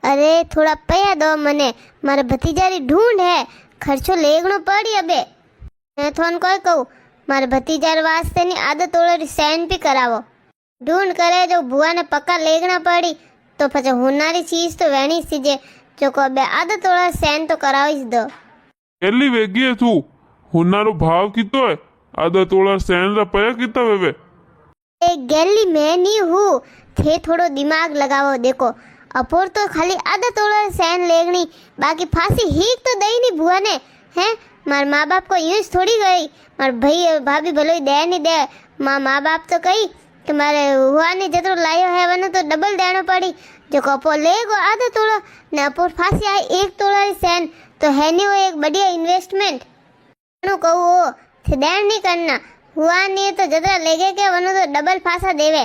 अरे थोड़ा पया दो मने, मारे भतीजारी ढूंढ है, खर्चो लेगणो पड़ी अबे। मैं थोन कोई कहूँ, मारे भतीजार वास्ते नी आदत ओळरी सैन भी करावो। ढूंढ करे जो बुआ ने पक्का लेगना पड़ी तो पछे होनारी चीज तो वेणी सीजे, जो को अबे आदत ओळा सैन तो करावी ज दो। કેટલી વેગી તું? હુનારો ભાવ કીતો હે? આદા તોળા સેન રા પયા કીતા વેવે? ए गैली मैं नहीं हूँ, थे थोड़ो दिमाग लगावो। देखो अपोर तो खाली आदत ओळा सैन लेगनी, बाकी फांसी हीक तो दई नहीं बुआ ने। हैं मार माँ बाप को यूं थोड़ी गई, मार भाई भाभी भले दे नहीं दे, माँ बाप तो कही कि मारे हुआ ने जतरो लायो है वनो तो डबल देनो पड़ी। जो कपो लेगो आधा तोड़ा ने अपोर फांसी आई 1 तोड़ा सैन तो है नहीं वो एक बढ़िया इन्वेस्टमेंट। कहो थे देन नहीं करना, हुआ नहीं तो जतरा लेगे के वनो तो डबल फांसा देवे।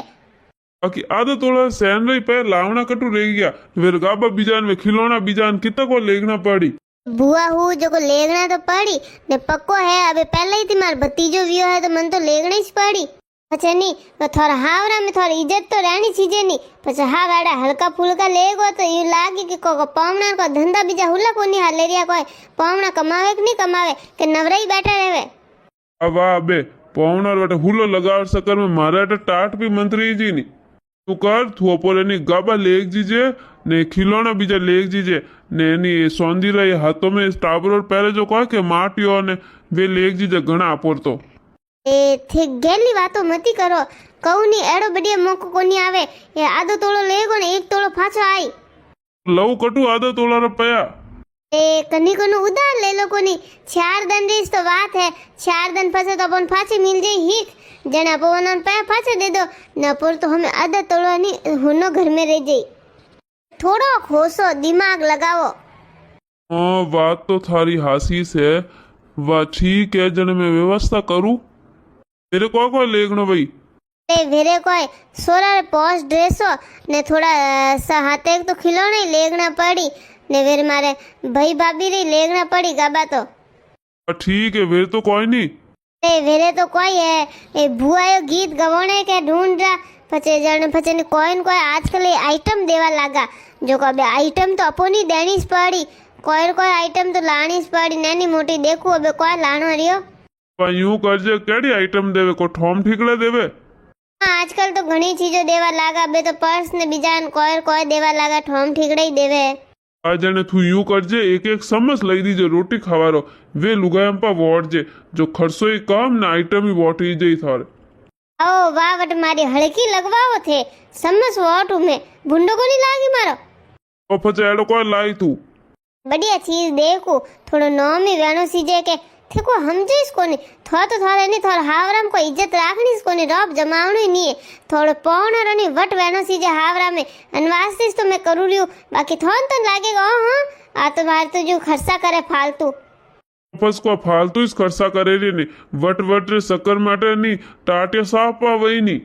बाकी आधा तोड़ा सैन रही पे लावना कटू रह गया, फिर गाबा बीजान में खिलौना बीजान कितना को लेगना पड़ी। बुआ हूँ जो को लेगना तो पड़ी ने पक्को है, अबे पहले ही थी मार भतीजो वियो है तो मन तो लेगना ही पड़ी। अच्छा नहीं तो थोड़ा हावरा में थोड़ी इज्जत तो रहनी चीजें नहीं, पछा हा गाड़ा हल्का फुल्का लेगो तो यू लागे कि को पावना को धंधा बीजा हुला कोनी हाले रिया, कोई पावना कमावे कि नहीं कमावे के नवराई बैठा रहवे। अब अबे पौना बटे हुलो लगाव सकर में मारा टाट भी मंत्री जी नी तू कर तू अपोरे नी गाबा लेग जीजे ने खिलौना बीजा लेग जीजे ने नी सौंदी रही हाथों में टाबर पहले जो कह के माटियो ने वे लेग जीजे घना अपोर तो ए थे गेली बातो मती करो, कहू नहीं एड़ो बढ़िया मौको कोनी आवे। ये आधो तोड़ो लेगो ने 1 तोड़ो फाचो आई लव कटू आधा तोला रुपया ए कनी कोनु उधार ले लो कोनी। 4 दिन रीस तो बात है, 4 दिन फसे तो अपन फाची मिल जाई हीक जना पवन पे फाचे दे दो न पुर तो हमें आधा तोड़ो नहीं हुनो घर में रह जाई। थोड़ो खोसो दिमाग लगाओ। हाँ बात तो थारी हासीस है, वाह ठीक है जन मैं व्यवस्था करूँ। तेरे को लेगनो भाई ए वेरे कोई सोरा पोस्ट ड्रेसो ने थोड़ा हाथे तो खिलौने ही लेगना पड़ी ने वेरे मारे भाई भाभी री लेगना पड़ी गाबा तो ठीक है फिर तो कोई नहीं। ए वेरे तो कोई है ए बुआयो गीत गवाने के ढूंढ रहा पचे जने पचे ने कोई न कोई आजकल ये आइटम देवा लगा, जो को अबे आइटम तो अपनी देनी पड़ी, कोई आइटम तो लानी पड़ी, नैनी मोटी देखो अबे कोई लानो रियो। यूं करजे केड़ी आइटम देवे को ठोम ठीकड़े देवे। हाँ आजकल तो घणी चीजों देवा लागा, बे तो पर्स ने बीजान कोई देवा लागा, ठोम ठीकड़े ही देवे। आ जने तू यूं करजे एक एक समस लई दीजे रोटी खवारो वे लुगायम पा वोट जे जो खर्चो ही कम ना आइटम ही वोट ही जे थारे। ओ वाह वट मारी हड़की लगवाओ थे समस वोट में भुंडो को नहीं लागी मारो। ओ पचे एड़ो कोई लाई तू बढ़िया चीज देखो थोड़ो नॉम ही वेनो सीजे के देखो समझे इसको नहीं थोड़ा तो थोड़ा नहीं थोड़ा हावराम को इज्जत राखनी इसको नहीं रॉब जमावनो ही नहीं है, थोड़े पौना रनी वट वेनो सीजे हावरा में अनवास्तिस तो मैं करू रही हूँ, बाकी थोड़ा तो लागेगा हाँ आ तो बाहर तो जो खर्चा करे फालतू बस को फालतू इस खर्चा करे रे नहीं वट वट रे शक्कर माटे नहीं टाटे साफ पा वही नहीं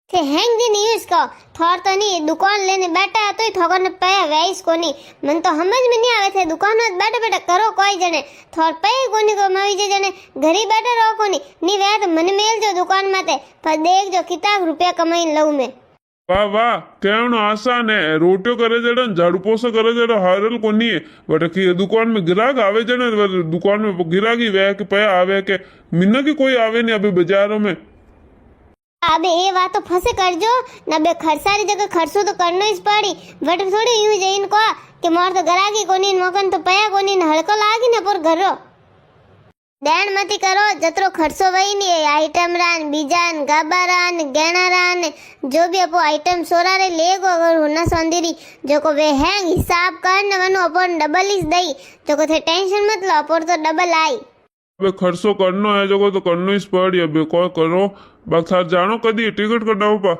थे हैंग दिन यूज को थोड़ तो नहीं दुकान लेने बैठा है तो ही ठोकर ने पे वैस को नहीं मन तो समझ में नहीं आवे थे दुकान में बैठे बैठे करो कोई जने थोड़ पे कोनी को मवी जे जने घर ही बैठे रहो कोनी नहीं वे तो मन मेल जो दुकान में थे पर देख जो कितना रुपया कमाई लऊ में। वाह वाह कहनो आसान है, रोटियो करे जड़न झाड़ू पोछा करे जड़ा हारल कोनी है बट की दुकान में गिराक आवे जने दुकान में गिराकी वे के पे आवे के मिन्ना की कोई आवे नहीं अभी बाजारों में। अबे ये बात तो फंसे कर जो न बे खर्चारी जगह खर्चो तो करना ही पड़ी बट थोड़ी यूं जइन को कि मोर तो गरागी कोनी मकन तो पया कोनी न हड़को लागी न पर घरो देन मती करो जतरो खर्चो वही नहीं है आइटम रान बीजान गाबारान गहनारान जो भी अपो आइटम सोरा रे लेगो अगर हुना सौंदरी जो को वे है हिसाब कर न वनो अपन डबल इस दई जो को थे टेंशन मत लो पर तो डबल आई। अबे खर्चो करनो है जो तो करनो ही पड़ी अबे कोई करो बाकी जानो कदी टिकट कटाओ पा।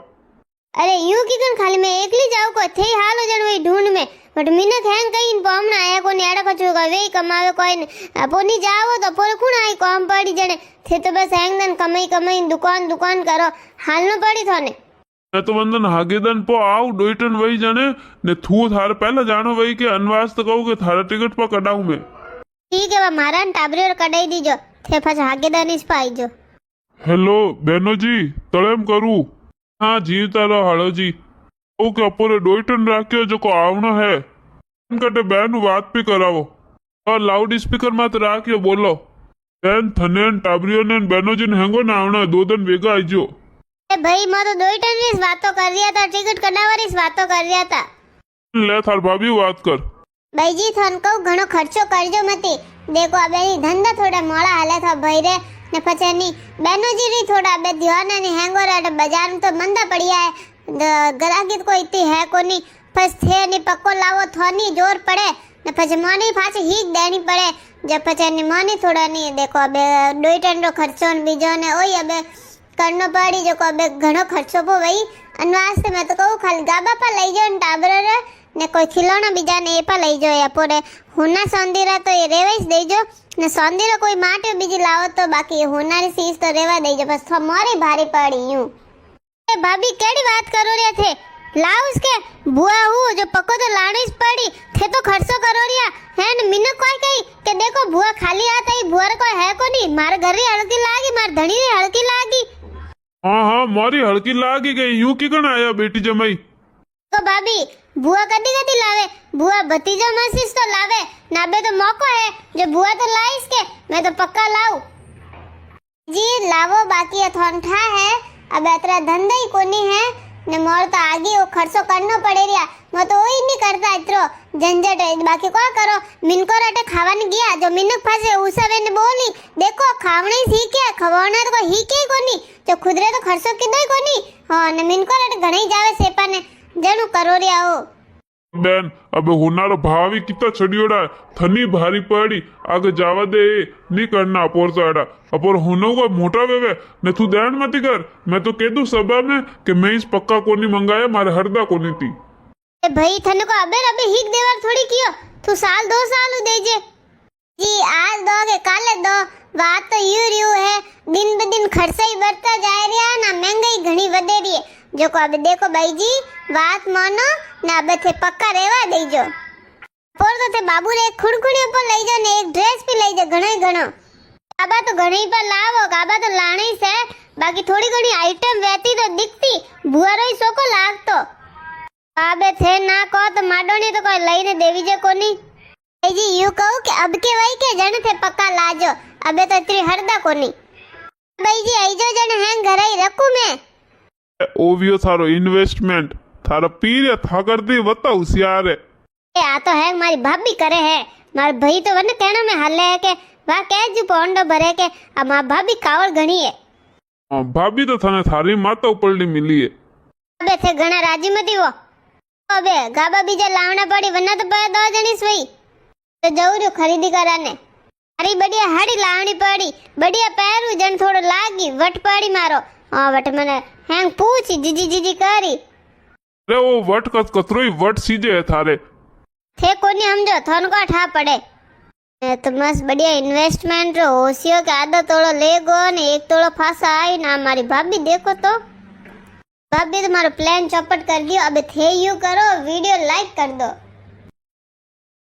अरे यूं की कन खाली मैं एकली जाऊ को थे हालो जन वही ढूंढ में बट मिनत हैंग कहीं पमना आया को नेड़ा कछु का वे कमावे कोई न अपोनी जाओ तो पर खुण आई कम पड़ी जने थे तो बस हैंग दन कमाई दुकान करो हालनो पड़ी थाने मैं तो वंदन हागेदन पो आऊ डोइटन वही जने ने थू थारे पहले जानो वही के अनवास तो कहू के थारे टिकट पा कटाऊ मैं। ठीक है मारा टाबरी और कटाई दीजो थे फस हागेदान इस पाई जो। हेलो बेनो जी तड़ेम करू हाँ जी तारो हालो जी ओके अपोरे डोइटन राख्यो जो को आवनो है कटे बेन बात भी करावो और लाउड स्पीकर मत राखियो बोलो बेन थने टाबरियो ने बेनो जी हेंगो ना आवना 2 दिन वेगा आईजो ए भाई मैं तो 2 टन की बातों कर रहा था टिकट कटावारी बातों कर रहा था ले थार भाभी बात कर भाई जी थन कहू घणो खर्चो करजो मती देखो अबे धंधा थोड़ा मोड़ा हाले था भाई रे ने पछे नी बेनो जी री थोड़ा अबे ध्यान ने हेंगो रे बाजार में तो मंदा पड़िया है ग्राहकी कोई इतनी है कोनी बस थे नी पक्को लावो थोनी जोर पड़े ने पछे मोनी पाछे हीक देनी पड़े जब पछे नी मोनी थोड़ा नी देखो अबे 2 टन रो खर्चो ने बीजो ने ओई अबे करनो पड़ी जो को अबे घणो खर्चो पो वही अनवास्ते मैं तो कहू खाली गाबा पर लई जो ने टाबर रे ने कोई खिलौना बीजा ने ए पर लई जो या पोरे हुना सोंदीरा तो ये रेवेस देजो ने सोंदीरा कोई माटे बीजी लावो तो बाकी हुनारी चीज तो रेवा देजो बस तो मोरी भारी पड़ी यूं ए भाभी केड़ी बात करो रे थे लाओ उसके बुआ हूँ जो पक्को तो लाड़ी पड़ी थे तो खर्चो करो रिया है न मिन कोई कही के देखो बुआ खाली आता ही बुआ रे कोई है को नहीं मारे घर री हड़की लागी मार धणी री हड़की लागी हाँ हाँ मारी हड़की लागी गई यूं की कण आया बेटी जमाई तो भाभी बुआ कदी कदी लावे बुआ भतीजा मसीस तो लावे नाबे तो मौको है जो बुआ तो लाइस के मैं तो पक्का लाऊ जी लावो बाकी अथोंठा है अब अतरा धंधा ही कोनी है ने मोर तो आगे वो खर्चो करनो पड़े रिया मैं तो वही नहीं करता इतरो झंझट है बाकी को करो मिनको रटे खावाने गया जो मिनक फसे उसे ने बोली देखो खावणे सीखे खवाना तो कोई ही के कोनी जो खुदरे तो खर्चो किदो ही कोनी हां ने मिनको रटे घणी जावे सेपा ने जणु करो रिया हो बेन अब हुनारो भावी कितना छड़ियोड़ा थनी भारी पड़ी आगे जावा दे नहीं करना अपोर साड़ा अपोर हुनो को मोटा वेवे ने तू ध्यान मत कर मैं तो कह दूं सभा में कि मैं इस पक्का कोनी मंगाया मारे हरदा कोनी थी ए भाई थने को अबे हिक देवर थोड़ी कियो तू साल 2 साल देजे जी आज दो के काले दो बात तो यू है दिन ब दिन खर्चा ही बढ़ता जा रिया ना महंगाई घणी वधे रही है जो को अबे देखो भाई जी बात मानो ना अबे थे पक्का रेवा देजो पोर तो थे बाबू रे खुड़खुड़ी पर लई जा ने एक ड्रेस भी लई जा घणो ही घणो काबा तो घणी पर लावो काबा तो लाणी से बाकी थोड़ी घणी आइटम वेती तो दिखती बुआरो ही सोको लागतो आबे थे ना को तो माडोनी तो कोई लईने देवी जे कोनी ए जी यू कहू कि अब के वही के जण थे पक्का लाजो अबे तो इतनी हरदा कोनी भाई जी आई जो जण हैं घर ही रखू मैं ओवियो थारो इन्वेस्टमेंट थारा पीर या था कर दी वता होशियार है ए आ तो है मारी भाभी करे है मार भाई तो वन कहना में हल्ले है के वा कह जू पोंडो भरे के अब मां भाभी कावड़ घणी है हां भाभी तो थाने थारी माता उपरली मिली है अबे थे घणा राजी मती वो अबे गाबा बीजा लावना पड़ी वरना तो पे 2 जणी सोई तो जऊरो खरीदी कराने अरे बढ़िया हाड़ी लावनी पड़ी बढ़िया पैरू जन थोड़ो लागी वट पड़ी मारो हां वट मने हैंग पूछ जीजी करी अरे वो वट कतरोई वट सीजे है थारे थे कोनी समझो थन को ठा पड़े तो मस्त बढ़िया इन्वेस्टमेंट होशियो के आधा तोड़ो लेगो ने 1 तोड़ो फासा आई ना हमारी भाभी देखो तो भाभी तुम्हारा प्लान चौपट कर दियो अब थे यू करो वीडियो लाइक कर दो।